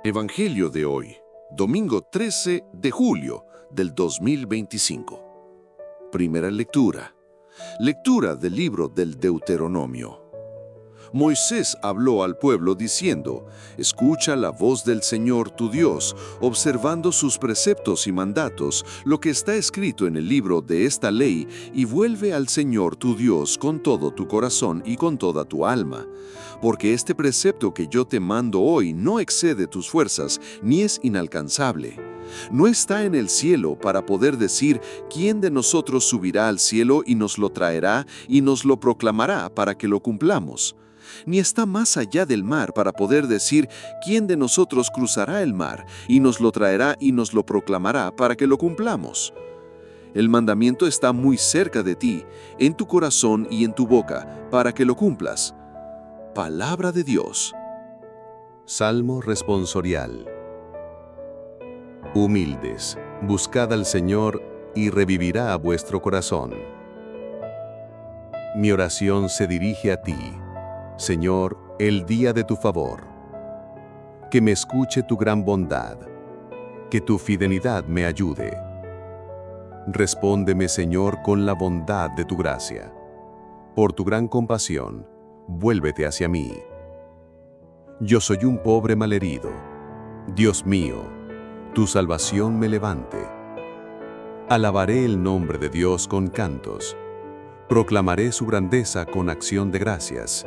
Evangelio de hoy, domingo 13 de julio del 2025. Primera lectura. Lectura del libro del Deuteronomio. Moisés habló al pueblo diciendo: escucha la voz del Señor tu Dios, observando sus preceptos y mandatos, lo que está escrito en el libro de esta ley, y vuelve al Señor tu Dios con todo tu corazón y con toda tu alma. Porque este precepto que yo te mando hoy no excede tus fuerzas, ni es inalcanzable. No está en el cielo para poder decir: ¿quién de nosotros subirá al cielo y nos lo traerá y nos lo proclamará para que lo cumplamos? Ni está más allá del mar para poder decir: ¿quién de nosotros cruzará el mar y nos lo traerá y nos lo proclamará para que lo cumplamos? El mandamiento está muy cerca de ti, en tu corazón y en tu boca, para que lo cumplas. Palabra de Dios. Salmo responsorial. Humildes, buscad al Señor y revivirá a vuestro corazón. Mi oración se dirige a ti, Señor, el día de tu favor. Que me escuche tu gran bondad, que tu fidelidad me ayude. Respóndeme, Señor, con la bondad de tu gracia. Por tu gran compasión, vuélvete hacia mí. Yo soy un pobre malherido. Dios mío, tu salvación me levante. Alabaré el nombre de Dios con cantos. Proclamaré su grandeza con acción de gracias.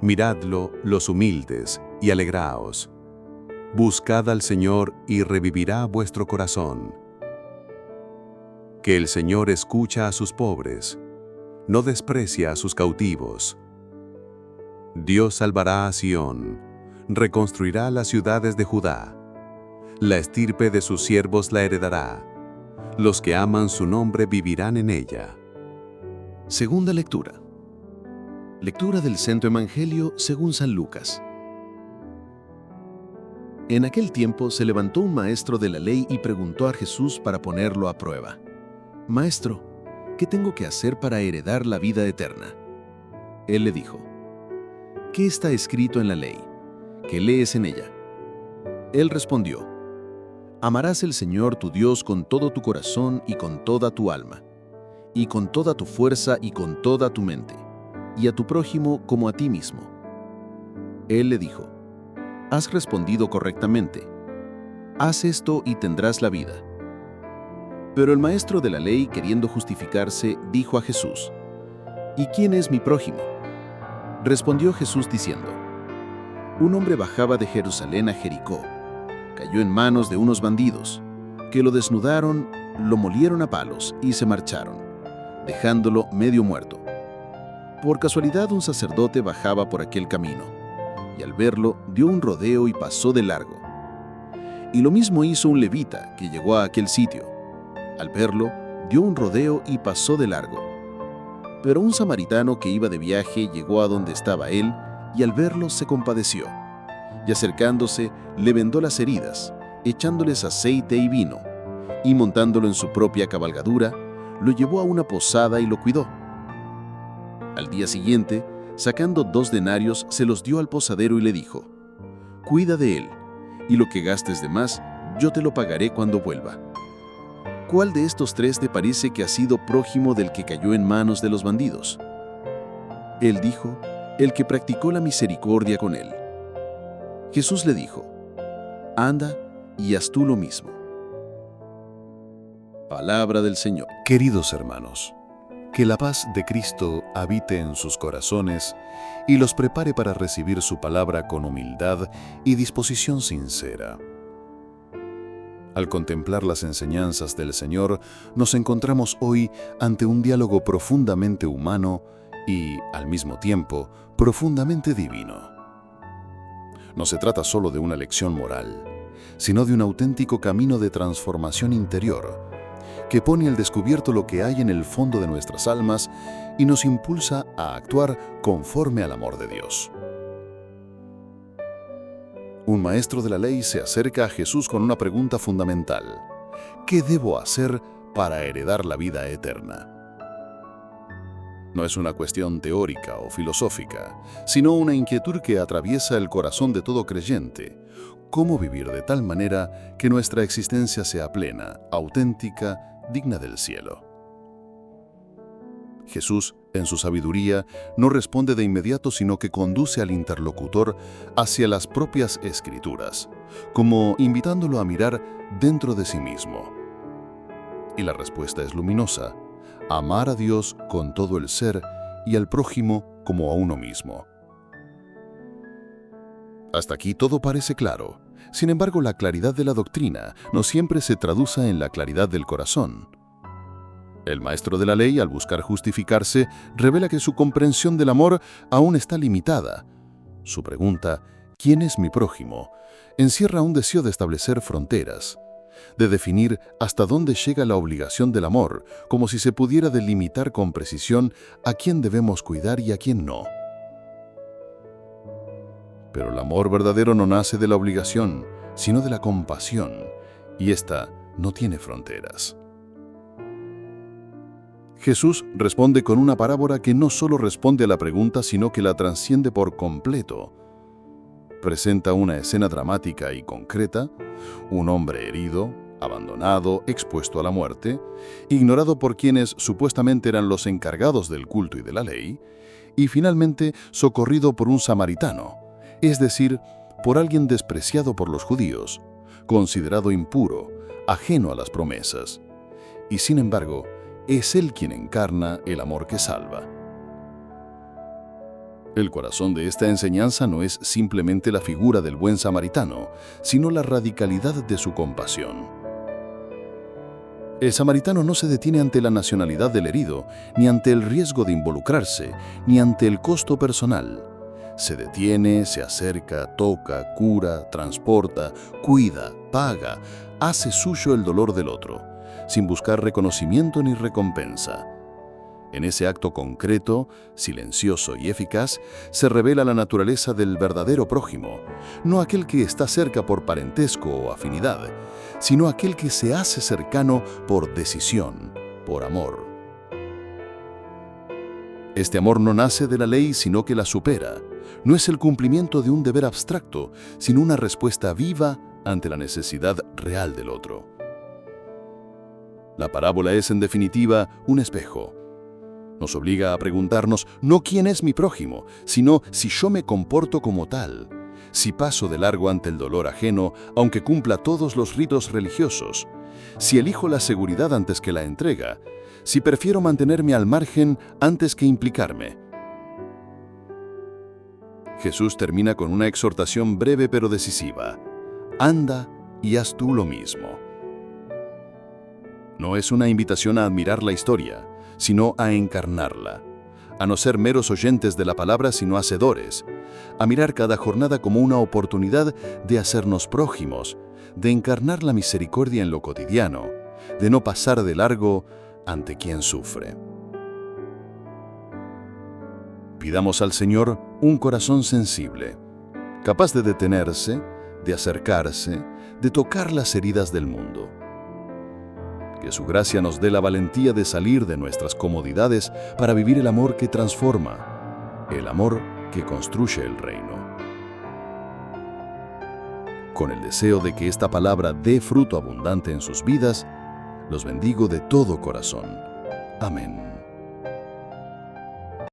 Miradlo, los humildes, y alegraos. Buscad al Señor y revivirá vuestro corazón. Que el Señor escucha a sus pobres, no desprecia a sus cautivos. Dios salvará a Sión, reconstruirá las ciudades de Judá. La estirpe de sus siervos la heredará. Los que aman su nombre vivirán en ella. Segunda lectura. Lectura del Santo Evangelio según San Lucas. En aquel tiempo se levantó un maestro de la ley y preguntó a Jesús para ponerlo a prueba: Maestro, ¿qué tengo que hacer para heredar la vida eterna? Él le dijo: ¿qué está escrito en la ley? ¿Qué lees en ella? Él respondió: amarás al Señor tu Dios con todo tu corazón y con toda tu alma, y con toda tu fuerza y con toda tu mente, y a tu prójimo como a ti mismo. Él le dijo: has respondido correctamente. Haz esto y tendrás la vida. Pero el maestro de la ley, queriendo justificarse, dijo a Jesús: ¿y quién es mi prójimo? Respondió Jesús diciendo: un hombre bajaba de Jerusalén a Jericó. Cayó en manos de unos bandidos, que lo desnudaron, lo molieron a palos y se marcharon, dejándolo medio muerto. Por casualidad un sacerdote bajaba por aquel camino, y al verlo dio un rodeo y pasó de largo. Y lo mismo hizo un levita que llegó a aquel sitio. Al verlo, dio un rodeo y pasó de largo. Pero un samaritano que iba de viaje llegó a donde estaba él, y al verlo se compadeció, y acercándose le vendó las heridas, echándoles aceite y vino, y montándolo en su propia cabalgadura, lo llevó a una posada y lo cuidó. Al día siguiente, sacando 2 denarios, se los dio al posadero y le dijo: cuida de él, y lo que gastes de más, yo te lo pagaré cuando vuelva. ¿Cuál de estos 3 te parece que ha sido prójimo del que cayó en manos de los bandidos? Él dijo: el que practicó la misericordia con él. Jesús le dijo: anda y haz tú lo mismo. Palabra del Señor. Queridos hermanos, que la paz de Cristo habite en sus corazones y los prepare para recibir su palabra con humildad y disposición sincera. Al contemplar las enseñanzas del Señor, nos encontramos hoy ante un diálogo profundamente humano y, al mismo tiempo, profundamente divino. No se trata solo de una lección moral, sino de un auténtico camino de transformación interior que pone al descubierto lo que hay en el fondo de nuestras almas y nos impulsa a actuar conforme al amor de Dios. Un maestro de la ley se acerca a Jesús con una pregunta fundamental: ¿qué debo hacer para heredar la vida eterna? No es una cuestión teórica o filosófica, sino una inquietud que atraviesa el corazón de todo creyente. ¿Cómo vivir de tal manera que nuestra existencia sea plena, auténtica, digna del cielo? Jesús, en su sabiduría, no responde de inmediato, sino que conduce al interlocutor hacia las propias Escrituras, como invitándolo a mirar dentro de sí mismo. Y la respuesta es luminosa: amar a Dios con todo el ser y al prójimo como a uno mismo. Hasta aquí todo parece claro. Sin embargo, la claridad de la doctrina no siempre se traduce en la claridad del corazón. El maestro de la ley, al buscar justificarse, revela que su comprensión del amor aún está limitada. Su pregunta, ¿quién es mi prójimo?, encierra un deseo de establecer fronteras, de definir hasta dónde llega la obligación del amor, como si se pudiera delimitar con precisión a quién debemos cuidar y a quién no. Pero el amor verdadero no nace de la obligación, sino de la compasión, y ésta no tiene fronteras. Jesús responde con una parábola que no solo responde a la pregunta, sino que la trasciende por completo. Presenta una escena dramática y concreta: un hombre herido, abandonado, expuesto a la muerte, ignorado por quienes supuestamente eran los encargados del culto y de la ley, y finalmente socorrido por un samaritano, es decir, por alguien despreciado por los judíos, considerado impuro, ajeno a las promesas. Y sin embargo, es Él quien encarna el amor que salva. El corazón de esta enseñanza no es simplemente la figura del buen samaritano, sino la radicalidad de su compasión. El samaritano no se detiene ante la nacionalidad del herido, ni ante el riesgo de involucrarse, ni ante el costo personal. Se detiene, se acerca, toca, cura, transporta, cuida, paga, hace suyo el dolor del otro, sin buscar reconocimiento ni recompensa. En ese acto concreto, silencioso y eficaz, se revela la naturaleza del verdadero prójimo, no aquel que está cerca por parentesco o afinidad, sino aquel que se hace cercano por decisión, por amor. Este amor no nace de la ley, sino que la supera. No es el cumplimiento de un deber abstracto, sino una respuesta viva ante la necesidad real del otro. La parábola es, en definitiva, un espejo. Nos obliga a preguntarnos no quién es mi prójimo, sino si yo me comporto como tal, si paso de largo ante el dolor ajeno, aunque cumpla todos los ritos religiosos, si elijo la seguridad antes que la entrega, si prefiero mantenerme al margen antes que implicarme. Jesús termina con una exhortación breve pero decisiva: anda y haz tú lo mismo. No es una invitación a admirar la historia, sino a encarnarla, a no ser meros oyentes de la palabra, sino hacedores, a mirar cada jornada como una oportunidad de hacernos prójimos, de encarnar la misericordia en lo cotidiano, de no pasar de largo ante quien sufre. Pidamos al Señor un corazón sensible, capaz de detenerse, de acercarse, de tocar las heridas del mundo. Que su gracia nos dé la valentía de salir de nuestras comodidades para vivir el amor que transforma, el amor que construye el reino. Con el deseo de que esta palabra dé fruto abundante en sus vidas, los bendigo de todo corazón. Amén.